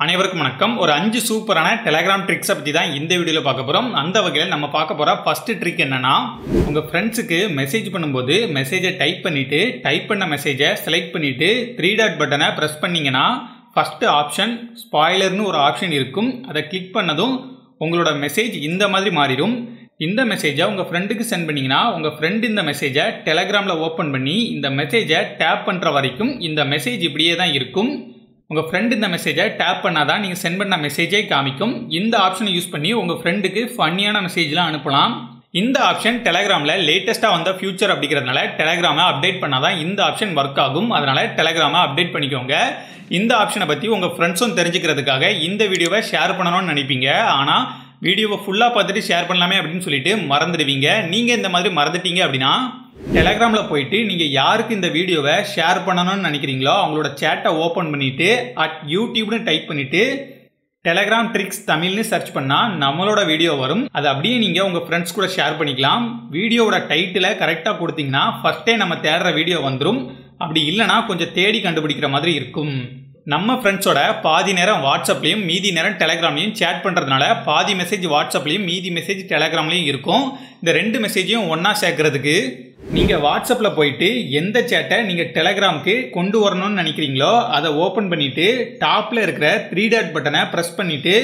அனைவருக்கும் வணக்கம். ஒரு 5 சூப்பரான டெலகிராம் ட்ரிக்ஸை பற்றி தான் இந்த வீடியோவில் பார்க்க போகிறோம். அந்த வகையில் நம்ம பார்க்க போகிற ஃபஸ்ட்டு ட்ரிக் என்னென்னா, உங்கள் ஃப்ரெண்ட்ஸுக்கு மெசேஜ் பண்ணும்போது மெசேஜை டைப் பண்ணிவிட்டு டைப் பண்ண மெசேஜை செலக்ட் பண்ணிவிட்டு 3 டாட் பட்டனை ப்ரெஸ் பண்ணிங்கன்னா ஃபஸ்ட்டு ஆப்ஷன் ஸ்பாய்லர்னு ஒரு ஆப்ஷன் இருக்கும். அதை கிளிக் பண்ணதும் உங்களோட மெசேஜ் இந்த மாதிரி மாறிடும். இந்த மெசேஜை உங்கள் ஃப்ரெண்டுக்கு சென்ட் பண்ணிங்கன்னா உங்கள் ஃப்ரெண்டு இந்த மெசேஜை டெலகிராமில் ஓப்பன் பண்ணி இந்த மெசேஜை டேப் பண்ணுற வரைக்கும் இந்த மெசேஜ் இப்படியே தான் இருக்கும். உங்கள் ஃப்ரெண்டு இந்த மெசேஜை டேப் பண்ணால் தான் நீங்கள் சென்ட் பண்ண மெசேஜை காமிக்கும். இந்த ஆப்ஷனை யூஸ் பண்ணி உங்கள் ஃப்ரெண்டுக்கு ஃபன்னியான மெசேஜ்லாம் அனுப்பலாம். இந்த ஆப்ஷன் டெலகிராமில் லேட்டஸ்ட்டாக வந்த ஃபியூச்சர் அப்படிங்கிறதுனால டெலகிராமை அப்டேட் பண்ணால் தான் இந்த ஆப்ஷன் ஒர்க் ஆகும். அதனால் டெலகிராமை அப்டேட் பண்ணிக்கோங்க. இந்த ஆப்ஷனை பற்றி உங்கள் ஃப்ரெண்ட்ஸும் தெரிஞ்சுக்கிறதுக்காக இந்த வீடியோவை ஷேர் பண்ணணும்னு நினைப்பீங்க. ஆனால் வீடியோவை ஃபுல்லாக பார்த்துட்டு ஷேர் பண்ணலாமே அப்படின்னு சொல்லிட்டு மறந்துடுவீங்க. நீங்கள் இந்த மாதிரி மறந்துட்டீங்க அப்படின்னா டெலகிராமில் போயிட்டு நீங்கள் யாருக்கு இந்த வீடியோவை ஷேர் பண்ணணும்னு நினைக்கிறீங்களோ அவங்களோட சேட்டை ஓப்பன் பண்ணிவிட்டு @யூடியூப்னு டைப் பண்ணிவிட்டு டெலகிராம் ட்ரிக்ஸ் தமிழ்னு சர்ச் பண்ணால் நம்மளோட வீடியோ வரும். அதை அப்படியே நீங்கள் உங்கள் ஃப்ரெண்ட்ஸ் கூட ஷேர் பண்ணிக்கலாம். வீடியோவோட டைட்டிலை கரெக்டாக கொடுத்தீங்கன்னா ஃபஸ்ட்டே நம்ம தேடுற வீடியோ வந்துடும். அப்படி இல்லைனா கொஞ்சம் தேடி கண்டுபிடிக்கிற மாதிரி இருக்கும். நம்ம ஃப்ரெண்ட்ஸோட பாதி நேரம் வாட்ஸ்அப்லேயும் மீதி நேரம் டெலகிராம்லையும் சேட் பண்ணுறதுனால பாதி மெசேஜ் வாட்ஸ்அப்லேயும் மீதி மெசேஜ் டெலகிராம்லேயும் இருக்கும். இந்த 2 மெசேஜையும் ஒன்றா சேர்க்கறதுக்கு நீங்கள் வாட்ஸ்அப்பில் போயிட்டு எந்த சேட்டை நீங்கள் டெலகிராமுக்கு கொண்டு வரணும்னு நினைக்கிறீங்களோ அதை ஓப்பன் பண்ணிவிட்டு டாப்பில் இருக்கிற 3 டாட் பட்டனை ப்ரெஸ் பண்ணிவிட்டு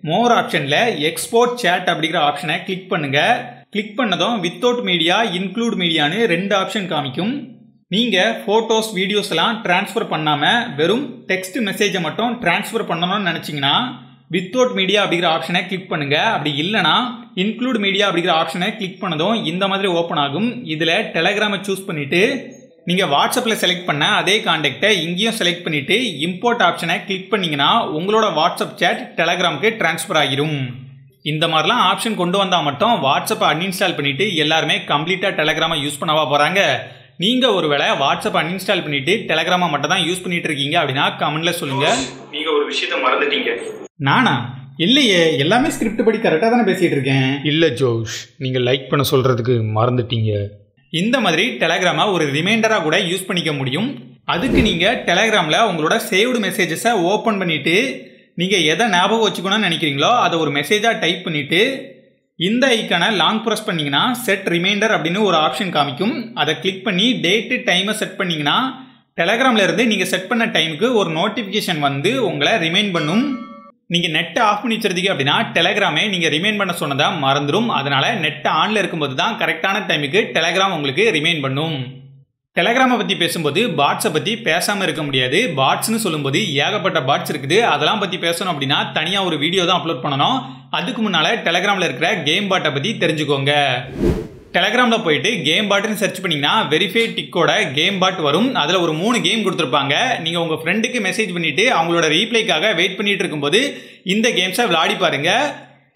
மோர் ஆப்ஷனில் எக்ஸ்போர்ட் சேட் அப்படிங்கிற ஆப்ஷனை கிளிக் பண்ணுங்கள். கிளிக் பண்ணதும் வித்தவுட் மீடியா இன்க்ளூட் மீடியான்னு 2 ஆப்ஷன் காமிக்கும். நீங்கள் ஃபோட்டோஸ் வீடியோஸ் எல்லாம் ட்ரான்ஸ்ஃபர் பண்ணாமல் வெறும் டெக்ஸ்ட் மெசேஜை மட்டும் ட்ரான்ஸ்ஃபர் பண்ணணும்னு நினச்சிங்கன்னா வித்தவுட் மீடியா அப்படிங்கிற ஆப்ஷனை கிளிக் பண்ணுங்கள். அப்படி இல்லைனா இன்க்ளூட் மீடியா அப்படிங்கிற ஆப்ஷனை கிளிக் பண்ணதும் இந்த மாதிரி ஓப்பன் ஆகும். இதில் டெலகிராமை சூஸ் பண்ணிவிட்டு நீங்கள் வாட்ஸ்அப்பில் செலக்ட் பண்ண அதே கான்டாக்டை இங்கேயும் செலக்ட் பண்ணிவிட்டு இம்போர்ட் ஆப்ஷனை கிளிக் பண்ணிங்கன்னா உங்களோட வாட்ஸ்அப் சேட் டெலகிராமுக்கு ட்ரான்ஸ்ஃபர் ஆகிரும். இந்த மாதிரிலாம் ஆப்ஷன் கொண்டு வந்தால் மட்டும் வாட்ஸ்அப்பை அன்இன்ஸ்டால் பண்ணிவிட்டு எல்லாருமே கம்ப்ளீட்டாக டெலகிராமை யூஸ் பண்ணவா போகிறாங்க? நீங்கள் ஒருவேளை வாட்ஸ்அப் அன்இன்ஸ்டால் பண்ணிவிட்டு டெலகிராமை மட்டும் தான் யூஸ் பண்ணிட்டு இருக்கீங்க அப்படின்னா கமெண்ட்ல சொல்லுங்கள். நீங்கள் ஒரு விஷயத்தை மறந்துட்டீங்க. நானா? இல்லையே, எல்லாமே ஸ்கிரிப்ட் படி கரெக்டாக தானே பேசிகிட்டு இருக்கேன். இல்லை ஜோஷ், நீங்கள் லைக் பண்ண சொல்கிறதுக்கு மறந்துட்டீங்க. இந்த மாதிரி டெலகிராமை ஒரு ரிமைண்டராக கூட யூஸ் பண்ணிக்க முடியும். அதுக்கு நீங்கள் டெலகிராமில் உங்களோட சேவ்டு மெசேஜஸை ஓப்பன் பண்ணிவிட்டு நீங்கள் எதை ஞாபகம் வச்சுக்கணும்னு நினைக்கிறீங்களோ அதை ஒரு மெசேஜாக டைப் பண்ணிவிட்டு இந்த ஐக்கானை லாங் ப்ரெஸ் பண்ணிங்கன்னா செட் ரிமைண்டர் அப்படின்னு ஒரு ஆப்ஷன் காமிக்கும். அதை கிளிக் பண்ணி டேட்டு டைமை செட் பண்ணிங்கன்னா டெலகிராமில் இருந்து நீங்கள் செட் பண்ண டைமுக்கு ஒரு நோட்டிஃபிகேஷன் வந்து உங்களை ரிமைண்ட் பண்ணும். நீங்கள் நெட்டை ஆஃப் பண்ணி வச்சிருந்தீங்க அப்படின்னா டெலகிராமே நீங்கள் ரிமைண்ட் பண்ண சொன்னதாக மறந்துடும். அதனால் நெட்டை ஆனில் இருக்கும்போது தான் கரெக்டான டைமுக்கு டெலகிராம் உங்களுக்கு ரிமைண்ட் பண்ணும். டெலகிராமை பற்றி பேசும்போது பாட்ஸை பற்றி பேசாமல் இருக்க முடியாது. பாட்ஸ்னு சொல்லும்போது ஏகப்பட்ட பாட்ஸ் இருக்குது. அதெல்லாம் பற்றி பேசணும் அப்படின்னா தனியாக ஒரு வீடியோ தான் அப்லோட் பண்ணணும். அதுக்கு முன்னால் டெலகிராமில் இருக்கிற கேம் பாட்டை பற்றி தெரிஞ்சுக்கோங்க. டெலகிராமில் போயிட்டு கேம் பாட்டுன்னு சர்ச் பண்ணிங்கன்னா வெரிஃபை டிக்கோட கேம் பாட் வரும். அதில் ஒரு 3 கேம் கொடுத்துருப்பாங்க. நீங்கள் உங்கள் ஃப்ரெண்டுக்கு மெசேஜ் பண்ணிவிட்டு அவங்களோட ரீப்ளைக்காக வெயிட் பண்ணிட்டு இருக்கும்போது இந்த கேம்ஸை விளையாடி பாருங்கள்.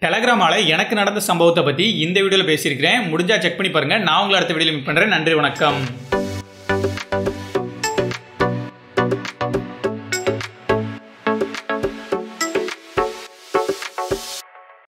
டெலகிராமால் எனக்கு நடந்த சம்பவத்தை பற்றி இந்த வீடியோவில் பேசியிருக்கிறேன். முடிஞ்சால் செக் பண்ணி பாருங்கள். நான் உங்களை அடுத்த வீடியோவில் மீட் பண்ணுறேன். நன்றி, வணக்கம்.